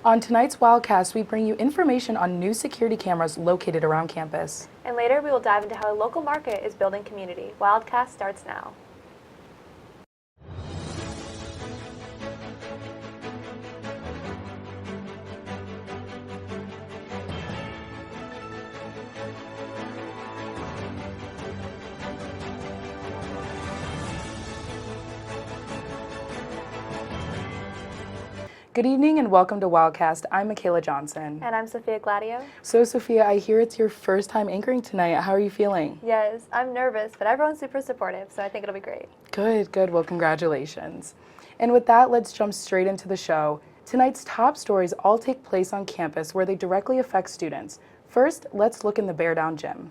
On tonight's Wildcast, we bring you information on new security cameras located around campus. And later we will dive into how a local market is building community. Wildcast starts now. Good evening and welcome to Wildcast. I'm Michaela Johnson. And I'm Sophia Gladio. So Sophia, I hear it's your first time anchoring tonight. How are you feeling? Yes, I'm nervous, but everyone's super supportive, so I think it'll be great. Good. Well, congratulations. And with that, let's jump straight into the show. Tonight's top stories all take place on campus where they directly affect students. First, let's look in the Bear Down Gym.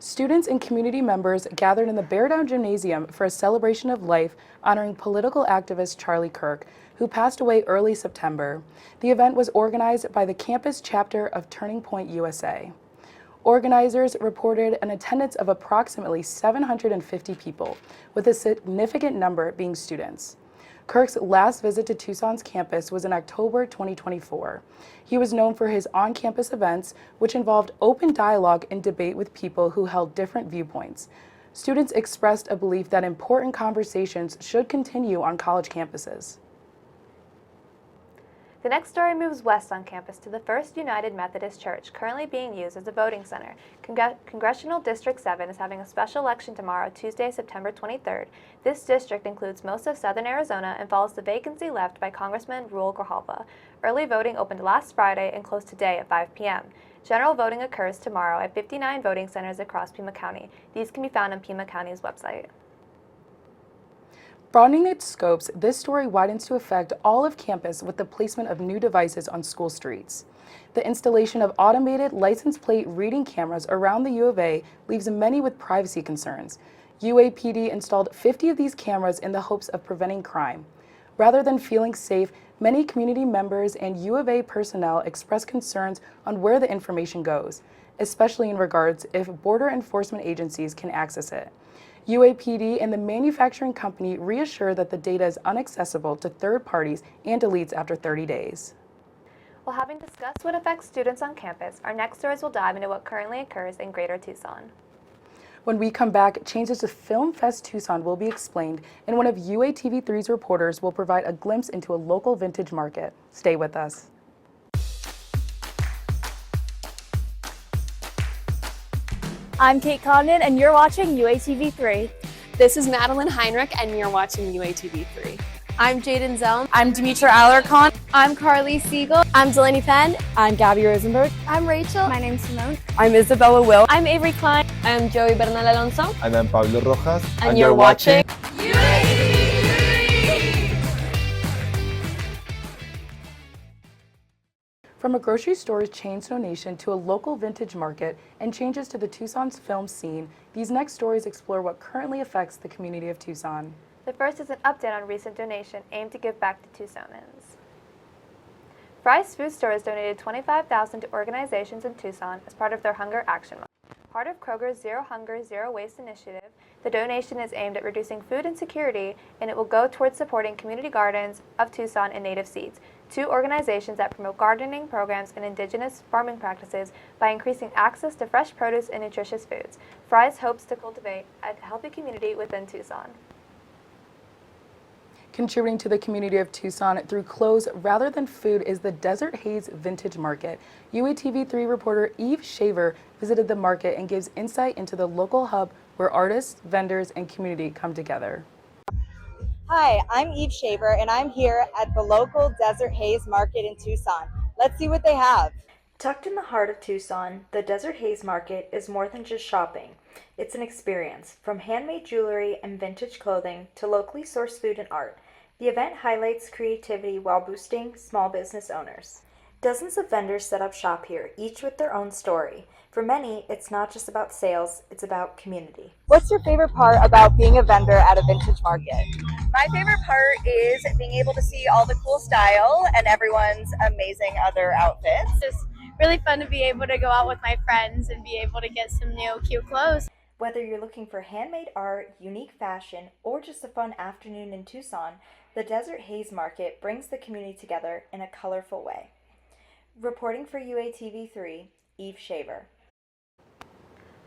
Students and community members gathered in the Bear Down Gymnasium for a celebration of life honoring political activist Charlie Kirk, who passed away early September. The event was organized by the campus chapter of Turning Point USA. Organizers reported an attendance of approximately 750 people, with a significant number being students. Kirk's last visit to Tucson's campus was in October 2024. He was known for his on-campus events, which involved open dialogue and debate with people who held different viewpoints. Students expressed a belief that important conversations should continue on college campuses. The next story moves west on campus to the First United Methodist Church, currently being used as a voting center. Congressional District 7 is having a special election tomorrow, Tuesday, September 23rd. This district includes most of southern Arizona and follows the vacancy left by Congressman Reuel Grijalva. Early voting opened last Friday and closed today at 5 p.m. General voting occurs tomorrow at 59 voting centers across Pima County. These can be found on Pima County's website. Broadening its scopes, this story widens to affect all of campus with the placement of new devices on school streets. The installation of automated license plate reading cameras around the U of A leaves many with privacy concerns. UAPD installed 50 of these cameras in the hopes of preventing crime. Rather than feeling safe, many community members and U of A personnel express concerns on where the information goes, especially in regards if border enforcement agencies can access it. UAPD and the manufacturing company reassure that the data is inaccessible to third parties and deletes after 30 days. Well, having discussed what affects students on campus, our next stories will dive into what currently occurs in Greater Tucson. When we come back, changes to Film Fest Tucson will be explained, and one of UATV3's reporters will provide a glimpse into a local vintage market. Stay with us. I'm Kate Condon, and you're watching UATV3. This is Madeline Heinrich, and you're watching UATV3. I'm Jaden Zelm. I'm Demetra Alarcon. I'm Carly Siegel. I'm Delaney Penn. I'm Gabby Rosenberg. I'm Rachel. My name's Simone. I'm Isabella Will. I'm Avery Klein. I'm Joey Bernal Alonso. And I'm Pablo Rojas. And you're watching From a grocery store's chain's donation to a local vintage market and changes to the Tucson's film scene, these next stories explore what currently affects the community of Tucson. The first is an update on recent donation aimed to give back to Tucsonans. Fry's Food Store has donated $25,000 to organizations in Tucson as part of their Hunger Action Month. Part of Kroger's Zero Hunger, Zero Waste initiative, the donation is aimed at reducing food insecurity, and it will go towards supporting community gardens of Tucson and Native Seeds, two organizations that promote gardening programs and indigenous farming practices by increasing access to fresh produce and nutritious foods. Fry's hopes to cultivate a healthy community within Tucson. Contributing to the community of Tucson through clothes rather than food is the Desert Haze Vintage Market. UATV3 reporter Eve Shaver visited the market and gives insight into the local hub where artists, vendors, and community come together. Hi, I'm Eve Shaver, and I'm here at the local Desert Haze Market in Tucson. Let's see what they have. Tucked in the heart of Tucson, the Desert Haze Market is more than just shopping. It's an experience, from handmade jewelry and vintage clothing to locally sourced food and art. The event highlights creativity while boosting small business owners. Dozens of vendors set up shop here, each with their own story. For many, it's not just about sales, it's about community. What's your favorite part about being a vendor at a vintage market? My favorite part is being able to see all the cool style and everyone's amazing other outfits. Just really fun to be able to go out with my friends and be able to get some new cute clothes. Whether you're looking for handmade art, unique fashion, or just a fun afternoon in Tucson, the Desert Haze Market brings the community together in a colorful way. Reporting for UATV3, Eve Shaver.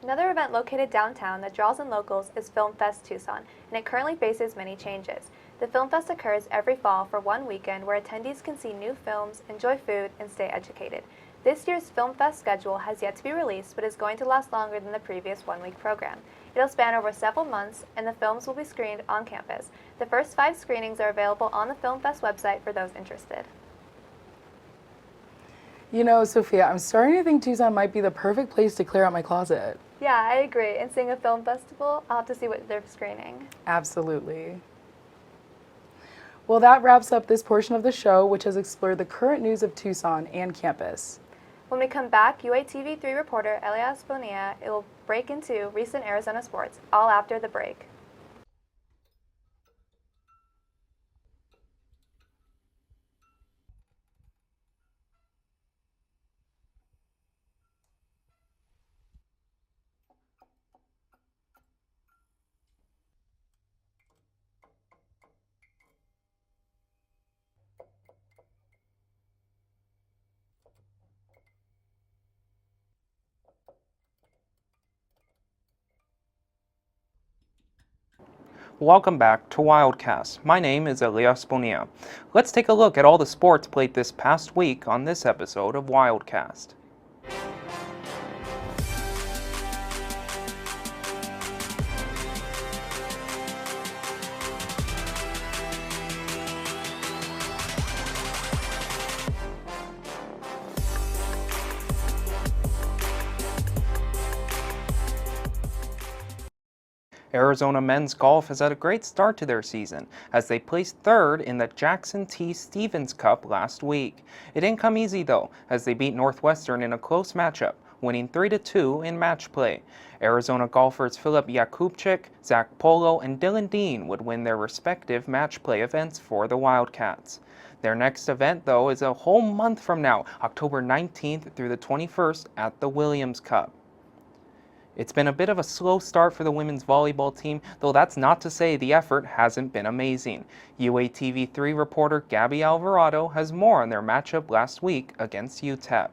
Another event located downtown that draws in locals is Film Fest Tucson, and it currently faces many changes. The Film Fest occurs every fall for one weekend where attendees can see new films, enjoy food, and stay educated. This year's Film Fest schedule has yet to be released, but is going to last longer than the previous one-week program. It'll span over several months, and the films will be screened on campus. The first 5 screenings are available on the Film Fest website for those interested. You know, Sophia, I'm starting to think Tucson might be the perfect place to clear out my closet. Yeah, I agree. And seeing a film festival, I'll have to see what they're screening. Absolutely. Well, that wraps up this portion of the show, which has explored the current news of Tucson and campus. When we come back, UATV3 reporter Elias Bonilla will break into recent Arizona sports, all after the break. Welcome back to Wildcast. My name is Elias Bonilla. Let's take a look at all the sports played this past week on this episode of Wildcast. Arizona men's golf has had a great start to their season as they placed third in the Jackson T. Stevens Cup last week. It didn't come easy though, as they beat Northwestern in a close matchup, winning 3-2 in match play. Arizona golfers Philip Yakubchik, Zach Polo, and Dylan Dean would win their respective match play events for the Wildcats. Their next event though is a whole month from now, October 19th through the 21st at the Williams Cup. It's been a bit of a slow start for the women's volleyball team, though that's not to say the effort hasn't been amazing. UATV3 reporter Gabby Alvarado has more on their matchup last week against UTEP.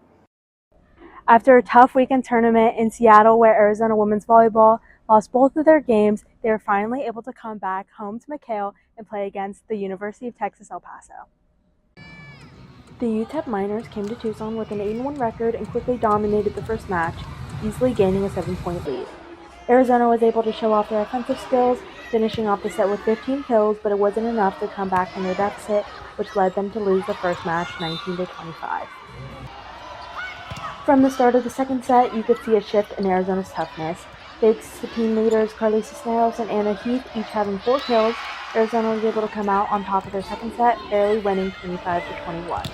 After a tough weekend tournament in Seattle where Arizona women's volleyball lost both of their games, they were finally able to come back home to McHale and play against the University of Texas El Paso. The UTEP Miners came to Tucson with an 8-1 record and quickly dominated the first match, easily gaining a 7-point lead. Arizona was able to show off their offensive skills, finishing off the set with 15 kills, but it wasn't enough to come back from their deficit, which led them to lose the first match 19-25. From the start of the second set, you could see a shift in Arizona's toughness. Thanks to team leaders Carly Cisneros and Anna Heath each having 4 kills, Arizona was able to come out on top of their second set, barely winning 25-21.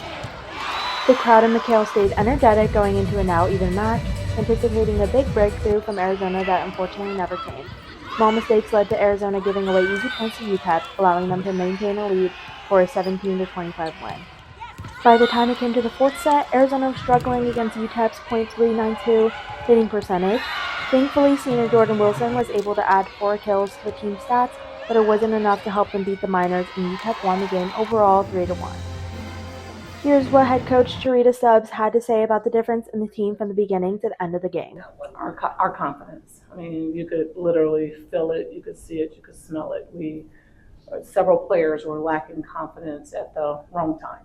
The crowd in McHale stayed energetic going into a now even match, anticipating a big breakthrough from Arizona that unfortunately never came. Small mistakes led to Arizona giving away easy points to UTEP, allowing them to maintain a lead for a 17-25 win. By the time it came to the fourth set, Arizona was struggling against UTEP's .392 hitting percentage. Thankfully, senior Jordan Wilson was able to add 4 kills to the team stats, but it wasn't enough to help them beat the Miners, and UTEP won the game overall 3-1. Here's what head coach Charita Stubbs had to say about the difference in the team from the beginning to the end of the game. Our confidence. I mean, you could literally feel it, you could see it, you could smell it. Several players were lacking confidence at the wrong time.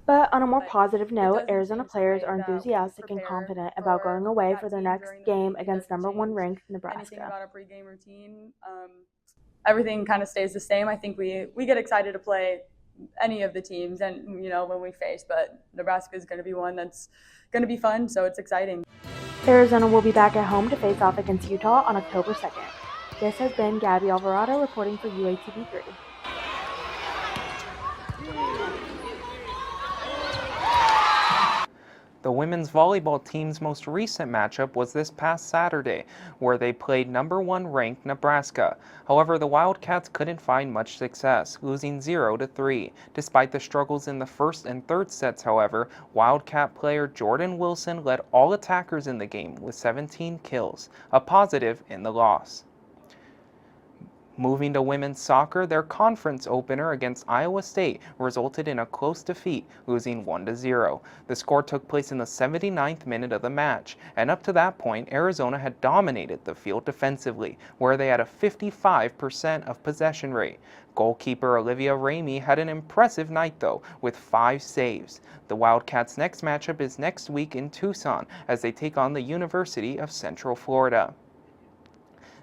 But on a more positive note, Arizona players are enthusiastic and confident about going away for their next game against #1 ranked Nebraska. Anything about our pregame routine, everything kind of stays the same. I think we get excited to play any of the teams and when we face, but Nebraska is going to be one that's going to be fun, so it's exciting. Arizona will be back at home to face off against Utah on October 2nd. This has been Gabby Alvarado reporting for UATV3. The women's volleyball team's most recent matchup was this past Saturday, where they played number 1 ranked Nebraska. However, the Wildcats couldn't find much success, losing 0-3. Despite the struggles in the first and third sets, however, Wildcat player Jordan Wilson led all attackers in the game with 17 kills, a positive in the loss. Moving to women's soccer, their conference opener against Iowa State resulted in a close defeat, losing 1-0. The score took place in the 79th minute of the match, and up to that point, Arizona had dominated the field defensively, where they had a 55% of possession rate. Goalkeeper Olivia Ramey had an impressive night, though, with 5 saves. The Wildcats' next matchup is next week in Tucson, as they take on the University of Central Florida.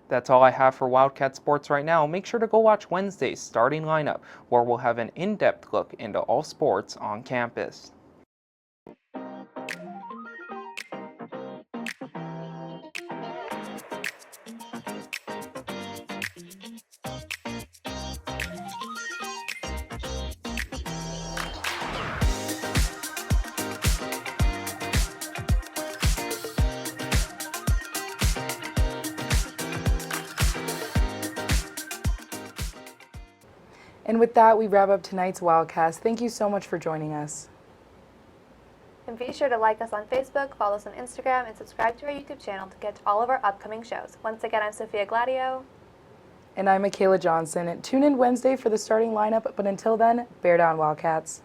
That's all I have for Wildcat Sports right now. Make sure to go watch Wednesday's starting lineup, where we'll have an in-depth look into all sports on campus. And with that, we wrap up tonight's Wildcast. Thank you so much for joining us. And be sure to like us on Facebook, follow us on Instagram, and subscribe to our YouTube channel to get all of our upcoming shows. Once again, I'm Sophia Gladio. And I'm Michaela Johnson. Tune in Wednesday for the starting lineup, but until then, bear down, Wildcats.